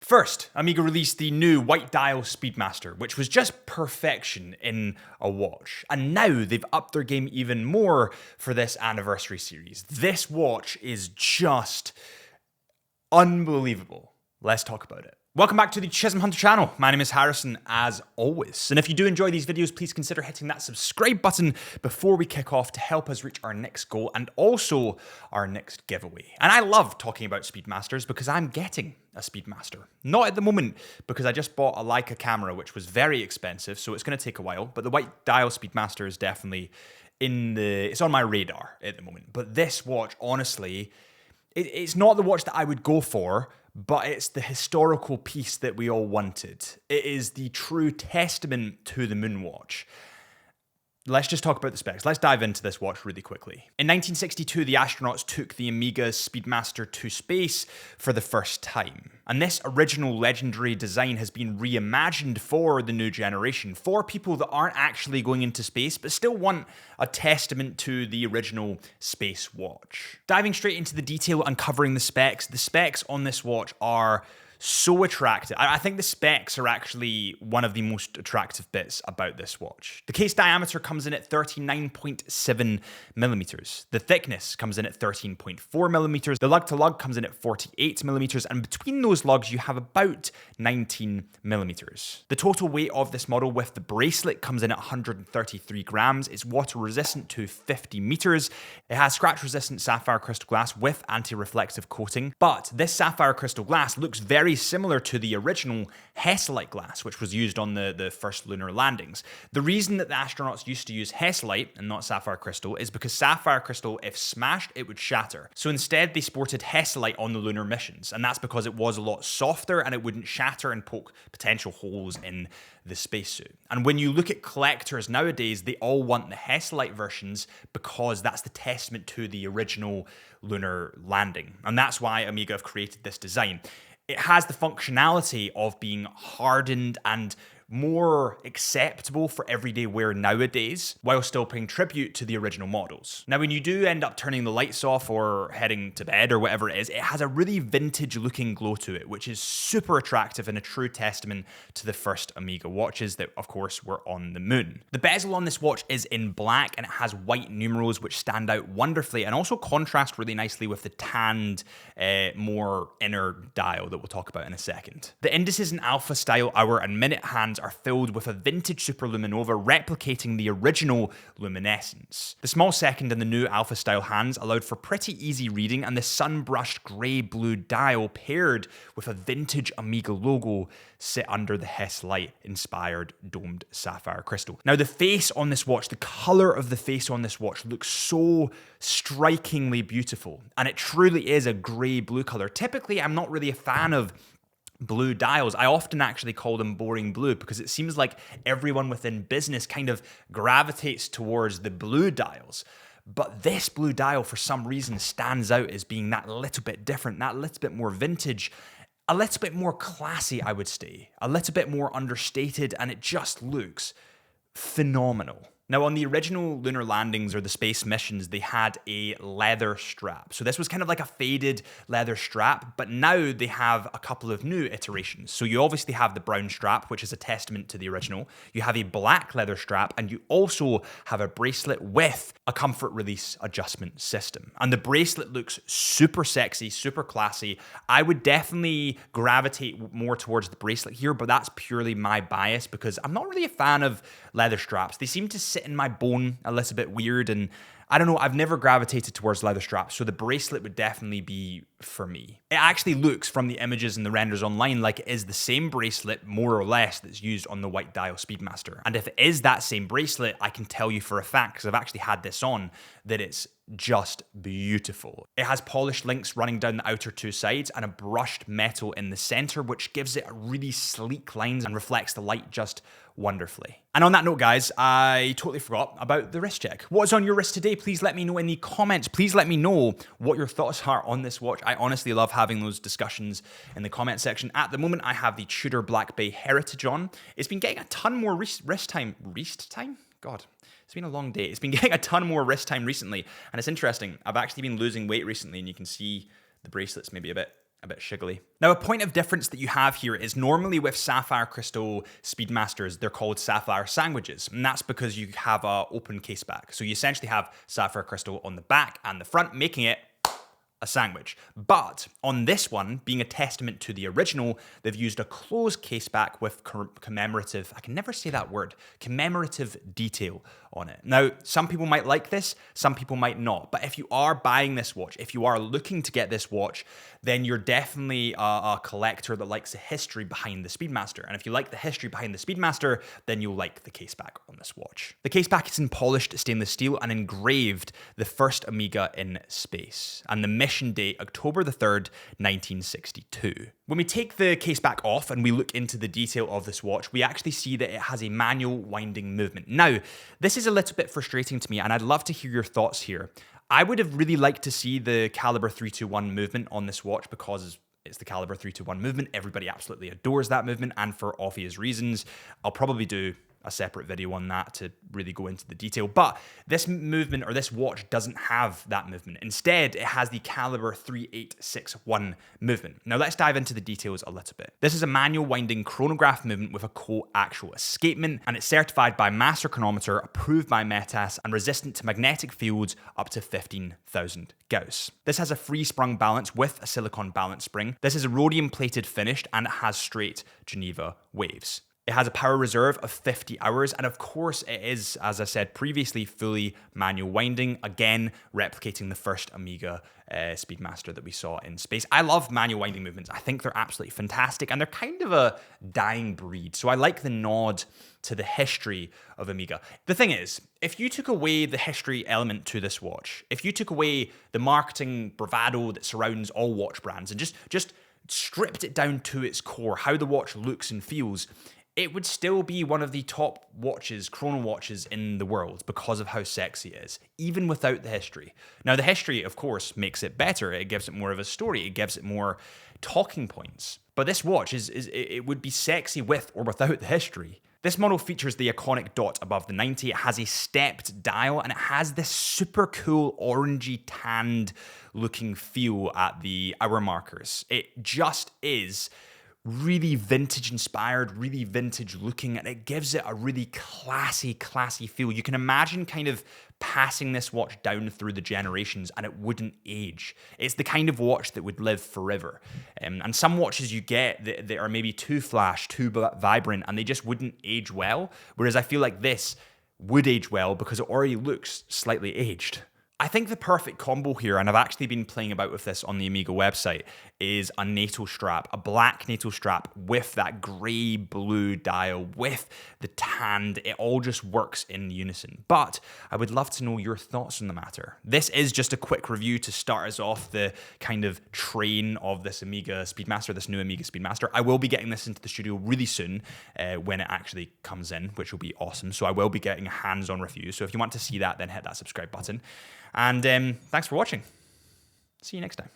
First, Amiga released the new white dial Speedmaster, which was just perfection in a watch. And now they've upped their game even more for this anniversary series. This watch is just unbelievable. Let's talk about it. Welcome back to the Chisholm Hunter channel. My name is Harrison, as always. And if you do enjoy these videos, please consider hitting that subscribe button before we kick off to help us reach our next goal and also our next giveaway. And I love talking about Speedmasters because I'm getting a Speedmaster. Not at the moment, because I just bought a Leica camera, which was very expensive, so it's going to take a while. But the white dial Speedmaster is definitely it's on my radar at the moment. But this watch, honestly, it's not the watch that I would go for, but it's the historical piece that we all wanted. It is the true testament to the Moonwatch. Let's just talk about the specs. Let's dive into this watch really quickly. In 1962, the astronauts took the Amiga Speedmaster to space for the first time. And this original legendary design has been reimagined for the new generation, for people that aren't actually going into space, but still want a testament to the original space watch. Diving straight into the detail and covering the specs on this watch are so attractive. I think the specs are actually one of the most attractive bits about this watch. The case diameter comes in at 39.7 millimeters. The thickness comes in at 13.4 millimeters. The lug to lug comes in at 48 millimeters. And between those lugs, you have about 19 millimeters. The total weight of this model with the bracelet comes in at 133 grams. It's water resistant to 50 meters. It has scratch resistant sapphire crystal glass with anti-reflective coating. But this sapphire crystal glass looks very similar to the original Hesalite glass, which was used on the first lunar landings. The reason that the astronauts used to use Hesalite and not sapphire crystal is because sapphire crystal, if smashed, it would shatter. So instead, they sported Hesalite on the lunar missions, and that's because it was a lot softer and it wouldn't shatter and poke potential holes in the spacesuit. And when you look at collectors nowadays, they all want the Hesalite versions because that's the testament to the original lunar landing. And that's why Amiga have created this design. It has the functionality of being hardened and more acceptable for everyday wear nowadays, while still paying tribute to the original models. Now, when you do end up turning the lights off or heading to bed or whatever it is, it has a really vintage looking glow to it, which is super attractive and a true testament to the first Amiga watches that, of course, were on the moon. The bezel on this watch is in black and it has white numerals which stand out wonderfully and also contrast really nicely with the tanned, more inner dial that we'll talk about in a second. The indices in alpha style hour and minute hands are filled with a vintage superluminova replicating the original luminescence. The small second and the new alpha style hands allowed for pretty easy reading, and the sun-brushed grey-blue dial paired with a vintage Amiga logo sit under the Hesalite inspired domed sapphire crystal. Now, the face on this watch, the color of the face on this watch looks so strikingly beautiful, and it truly is a grey-blue color. Typically, I'm not really a fan of blue dials. I often actually call them boring blue because it seems like everyone within business kind of gravitates towards the blue dials. But this blue dial, for some reason, stands out as being that little bit different, that little bit more vintage, a little bit more classy, I would say, a little bit more understated, and it just looks phenomenal. Now, on the original lunar landings or the space missions, they had a leather strap. So this was kind of like a faded leather strap, but now they have a couple of new iterations. So you obviously have the brown strap, which is a testament to the original. You have a black leather strap, and you also have a bracelet with a comfort release adjustment system. And the bracelet looks super sexy, super classy. I would definitely gravitate more towards the bracelet here, but that's purely my bias because I'm not really a fan of leather straps. They seem to sit in my bone a little bit weird, and I don't know, I've never gravitated towards leather straps, so the bracelet would definitely be for me. It actually looks, from the images and the renders online, like it is the same bracelet, more or less, that's used on the white dial Speedmaster. And if it is that same bracelet, I can tell you for a fact, because I've actually had this on, that it's just beautiful. It has polished links running down the outer two sides and a brushed metal in the center, which gives it a really sleek lines and reflects the light just wonderfully. And on that note, guys, I totally forgot about the wrist check. What's on your wrist today? Please let me know in the comments. Please let me know what your thoughts are on this watch. I honestly love having those discussions in the comment section. At the moment, I have the Tudor Black Bay Heritage on. It's been getting a ton more wrist time? God, it's been a long day. It's been getting a ton more wrist time recently, and it's interesting. I've actually been losing weight recently, and you can see the bracelet's maybe a bit a bit shiggly. Now, a point of difference that you have here is normally with sapphire crystal Speedmasters, they're called sapphire sandwiches. And that's because you have a open case back. So you essentially have sapphire crystal on the back and the front, making it a sandwich. But on this one, being a testament to the original, they've used a closed case back with commemorative, I can never say that word, commemorative detail on it. Now, some people might like this, some people might not. But if you are buying this watch, if you are looking to get this watch, then you're definitely a collector that likes the history behind the Speedmaster. And if you like the history behind the Speedmaster, then you'll like the case back on this watch. The case back is in polished stainless steel and engraved the first Omega in space. And the mission date, October the 3rd, 1962. When we take the case back off and we look into the detail of this watch, we actually see that it has a manual winding movement. Now, this is a little bit frustrating to me, and I'd love to hear your thoughts here. I would have really liked to see the caliber 321 movement on this watch because it's the caliber 321 movement. Everybody absolutely adores that movement, and for obvious reasons. I'll probably do a separate video on that to really go into the detail. But this movement, or this watch, doesn't have that movement. Instead, it has the caliber 3861 movement. Now let's dive into the details a little bit. This is a manual winding chronograph movement with a coaxial escapement, and it's certified by Master Chronometer, approved by Metas, and resistant to magnetic fields up to 15,000 Gauss. This has a free sprung balance with a silicon balance spring. This is a rhodium plated finished, and it has straight Geneva waves. It has a power reserve of 50 hours, and of course it is, as I said previously, fully manual winding, again replicating the first Omega Speedmaster that we saw in space. I love manual winding movements. I think they're absolutely fantastic, and they're kind of a dying breed, so I like the nod to the history of Omega. The thing is, if you took away the history element to this watch, if you took away the marketing bravado that surrounds all watch brands and just stripped it down to its core, how the watch looks and feels, it would still be one of the top watches, chrono watches in the world because of how sexy it is, even without the history. Now, the history, of course, makes it better. It gives it more of a story. It gives it more talking points. But this watch, it would be sexy with or without the history. This model features the iconic dot above the 90. It has a stepped dial, and it has this super cool orangey tanned looking feel at the hour markers. It just is really vintage inspired, really vintage looking, and it gives it a really classy feel. You can imagine kind of passing this watch down through the generations and it wouldn't age. It's the kind of watch that would live forever. And some watches you get that are maybe too flash, too vibrant, and they just wouldn't age well. Whereas I feel like this would age well because it already looks slightly aged. I think the perfect combo here, and I've actually been playing about with this on the Omega website, is a NATO strap, a black NATO strap with that grey blue dial, with the tanned. It all just works in unison. But I would love to know your thoughts on the matter. This is just a quick review to start us off the kind of train of this Omega Speedmaster, this new Omega Speedmaster. I will be getting this into the studio really soon when it actually comes in, which will be awesome. So I will be getting a hands-on review. So if you want to see that, then hit that subscribe button. And thanks for watching. See you next time.